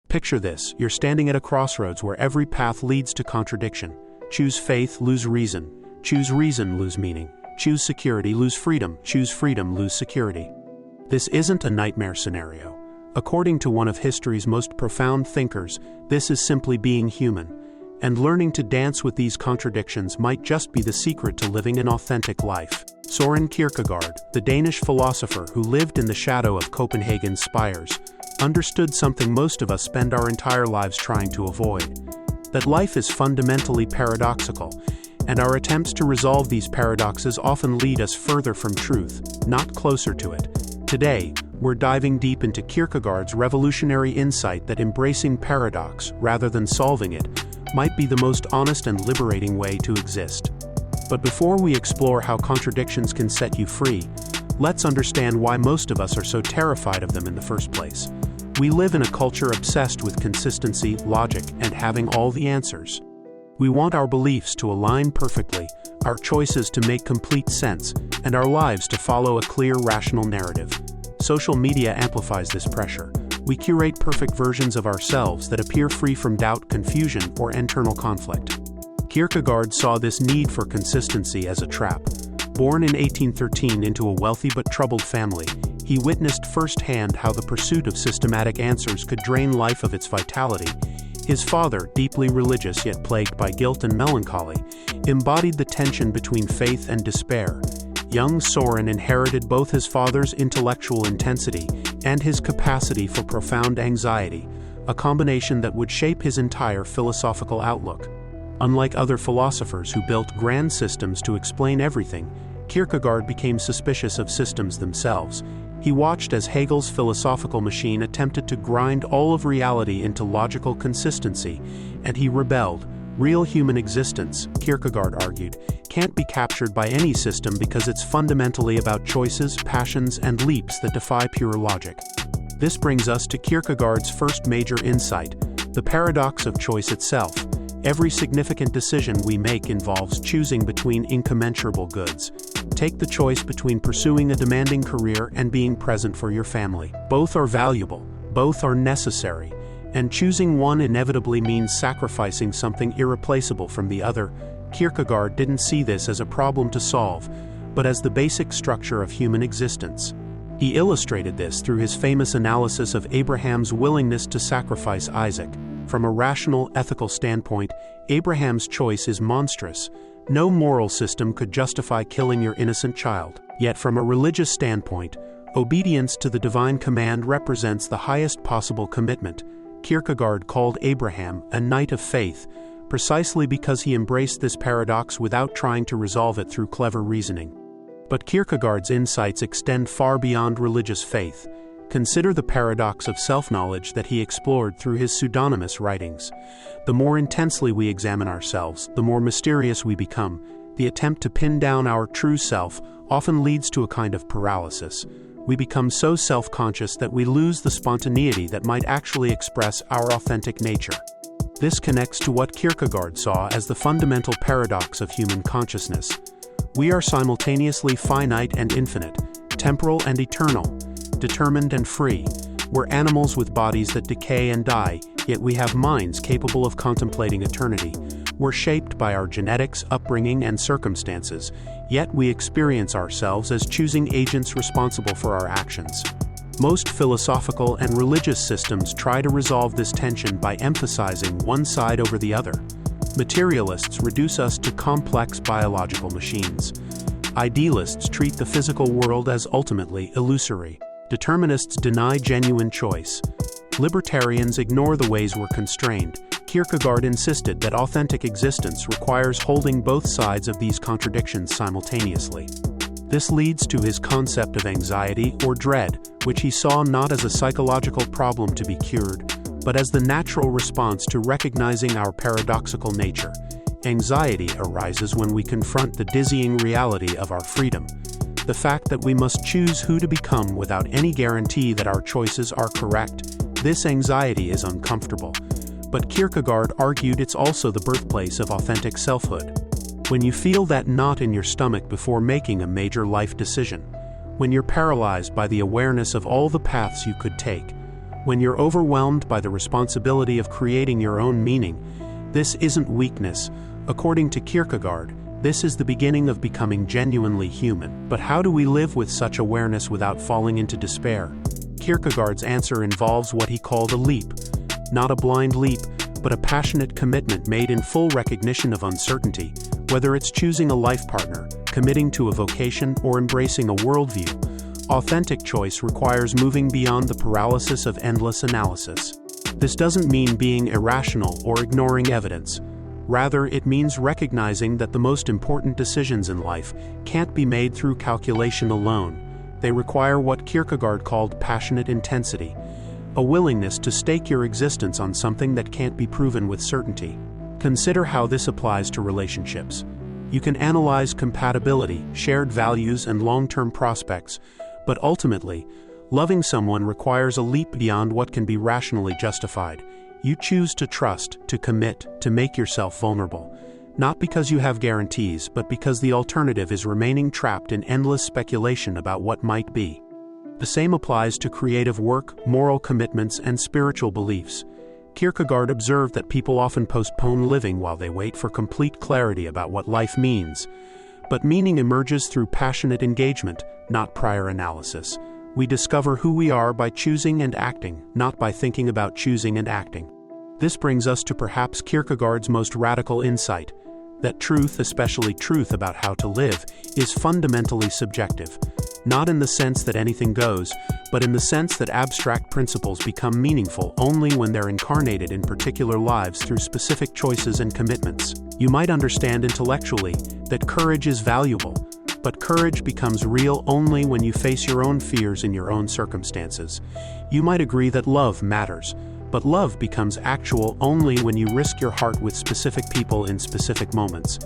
Picture this: you're standing at a crossroads where every path leads to contradiction. Choose faith, lose reason. Choose reason, lose meaning. Choose security, lose freedom. Choose freedom, lose security. This isn't a nightmare scenario. According to one of history's most profound thinkers, this is simply being human. And learning to dance with these contradictions might just be the secret to living an authentic life. Saurin Kirkagard, the Danish philosopher who lived in the shadow of Copenhagen's spires, understood something most of us spend our entire lives trying to avoid: that life is fundamentally paradoxical, and our attempts to resolve these paradoxes often lead us further from truth, not closer to it. Today, we're diving deep into Kierkegaard's revolutionary insight that embracing paradox, rather than solving it, might be the most honest and liberating way to exist. But before we explore how contradictions can set you free, let's understand why most of us are so terrified of them in the first place. We live in a culture obsessed with consistency, logic, and having all the answers. We want our beliefs to align perfectly, our choices to make complete sense, and our lives to follow a clear, rational narrative. Social media amplifies this pressure. We curate perfect versions of ourselves that appear free from doubt, confusion, or internal conflict. Kierkegaard saw this need for consistency as a trap. Born in 1813 into a wealthy but troubled family, he witnessed firsthand how the pursuit of systematic answers could drain life of its vitality. His father, deeply religious yet plagued by guilt and melancholy, embodied the tension between faith and despair. Young Saurin inherited both his father's intellectual intensity and his capacity for profound anxiety, a combination that would shape his entire philosophical outlook. Unlike other philosophers who built grand systems to explain everything, Kierkegaard became suspicious of systems themselves. He watched as Hegel's philosophical machine attempted to grind all of reality into logical consistency, and he rebelled. Real human existence, Kierkegaard argued, can't be captured by any system because it's fundamentally about choices, passions, and leaps that defy pure logic. This brings us to Kierkegaard's first major insight: the paradox of choice itself. Every significant decision we make involves choosing between incommensurable goods. Take the choice between pursuing a demanding career and being present for your family. Both are valuable, both are necessary, and choosing one inevitably means sacrificing something irreplaceable from the other. Kierkegaard didn't see this as a problem to solve, but as the basic structure of human existence. He illustrated this through his famous analysis of Abraham's willingness to sacrifice Isaac. From a rational, ethical standpoint, Abraham's choice is monstrous. No moral system could justify killing your innocent child. Yet from a religious standpoint, obedience to the divine command represents the highest possible commitment. Kierkegaard called Abraham a knight of faith, precisely because he embraced this paradox without trying to resolve it through clever reasoning. But Kierkegaard's insights extend far beyond religious faith. Consider the paradox of self-knowledge that he explored through his pseudonymous writings. The more intensely we examine ourselves, the more mysterious we become. The attempt to pin down our true self often leads to a kind of paralysis. We become so self-conscious that we lose the spontaneity that might actually express our authentic nature. This connects to what Kierkegaard saw as the fundamental paradox of human consciousness. We are simultaneously finite and infinite, temporal and eternal, determined and free. We're animals with bodies that decay and die, yet we have minds capable of contemplating eternity. We're shaped by our genetics, upbringing, and circumstances, yet we experience ourselves as choosing agents responsible for our actions. Most philosophical and religious systems try to resolve this tension by emphasizing one side over the other. Materialists reduce us to complex biological machines. Idealists treat the physical world as ultimately illusory. Determinists deny genuine choice. Libertarians ignore the ways we're constrained. Kierkegaard insisted that authentic existence requires holding both sides of these contradictions simultaneously. This leads to his concept of anxiety or dread, which he saw not as a psychological problem to be cured, but as the natural response to recognizing our paradoxical nature. Anxiety arises when we confront the dizzying reality of our freedom. The fact that we must choose who to become without any guarantee that our choices are correct. This anxiety is uncomfortable. But Kierkegaard argued it's also the birthplace of authentic selfhood. When you feel that knot in your stomach before making a major life decision, when you're paralyzed by the awareness of all the paths you could take, When you're overwhelmed by the responsibility of creating your own meaning, this isn't weakness. According to Kierkegaard, this is the beginning of becoming genuinely human. But how do we live with such awareness without falling into despair? Kierkegaard's answer involves what he called a leap. Not a blind leap, but a passionate commitment made in full recognition of uncertainty, whether it's choosing a life partner, committing to a vocation, or embracing a worldview. Authentic choice requires moving beyond the paralysis of endless analysis. This doesn't mean being irrational or ignoring evidence. Rather, it means recognizing that the most important decisions in life can't be made through calculation alone. They require what Kierkegaard called passionate intensity, a willingness to stake your existence on something that can't be proven with certainty. Consider how this applies to relationships. You can analyze compatibility, shared values, and long-term prospects, but ultimately, loving someone requires a leap beyond what can be rationally justified. You choose to trust, to commit, to make yourself vulnerable, not because you have guarantees, but because the alternative is remaining trapped in endless speculation about what might be. The same applies to creative work, moral commitments, and spiritual beliefs. Kierkegaard observed that people often postpone living while they wait for complete clarity about what life means. But meaning emerges through passionate engagement, not prior analysis. We discover who we are by choosing and acting, not by thinking about choosing and acting. This brings us to perhaps Kierkegaard's most radical insight, that truth, especially truth about how to live, is fundamentally subjective. Not in the sense that anything goes, but in the sense that abstract principles become meaningful only when they're incarnated in particular lives through specific choices and commitments. You might understand intellectually that courage is valuable, but courage becomes real only when you face your own fears in your own circumstances. You might agree that love matters, but love becomes actual only when you risk your heart with specific people in specific moments.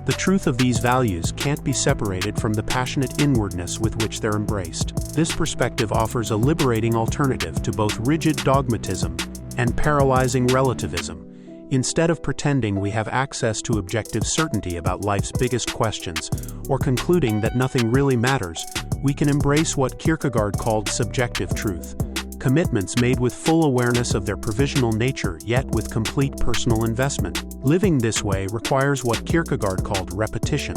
The truth of these values can't be separated from the passionate inwardness with which they're embraced. This perspective offers a liberating alternative to both rigid dogmatism and paralyzing relativism. Instead of pretending we have access to objective certainty about life's biggest questions, or concluding that nothing really matters, we can embrace what Kierkegaard called subjective truth. Commitments made with full awareness of their provisional nature, yet with complete personal investment. Living this way requires what Kierkegaard called repetition.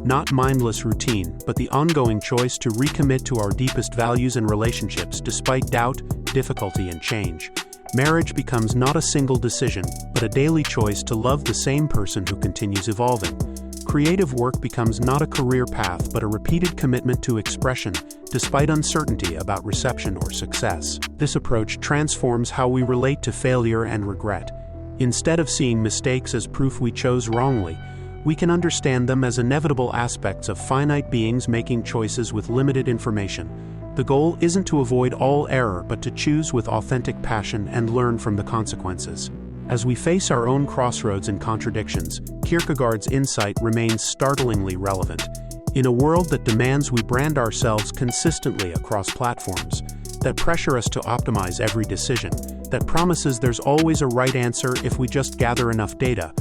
Not mindless routine, but the ongoing choice to recommit to our deepest values and relationships despite doubt, difficulty, and change. Marriage becomes not a single decision, but a daily choice to love the same person who continues evolving. Creative work becomes not a career path, but a repeated commitment to expression, despite uncertainty about reception or success. This approach transforms how we relate to failure and regret. Instead of seeing mistakes as proof we chose wrongly, we can understand them as inevitable aspects of finite beings making choices with limited information. The goal isn't to avoid all error, but to choose with authentic passion and learn from the consequences. As we face our own crossroads and contradictions, Kierkegaard's insight remains startlingly relevant. In a world that demands we brand ourselves consistently across platforms, that pressure us to optimize every decision, that promises there's always a right answer if we just gather enough data,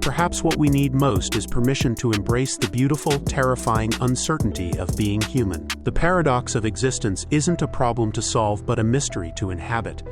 perhaps what we need most is permission to embrace the beautiful, terrifying uncertainty of being human. The paradox of existence isn't a problem to solve, but a mystery to inhabit.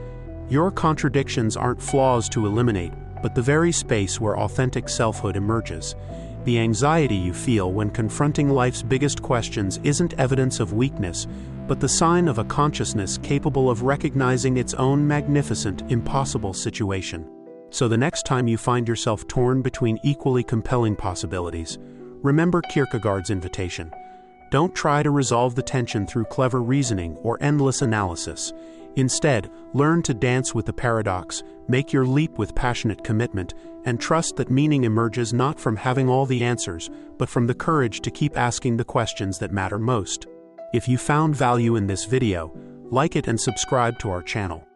Your contradictions aren't flaws to eliminate, but the very space where authentic selfhood emerges. The anxiety you feel when confronting life's biggest questions isn't evidence of weakness, but the sign of a consciousness capable of recognizing its own magnificent, impossible situation. So the next time you find yourself torn between equally compelling possibilities, remember Kierkegaard's invitation. Don't try to resolve the tension through clever reasoning or endless analysis. Instead, learn to dance with the paradox, make your leap with passionate commitment, and trust that meaning emerges not from having all the answers, but from the courage to keep asking the questions that matter most. If you found value in this video, like it and subscribe to our channel.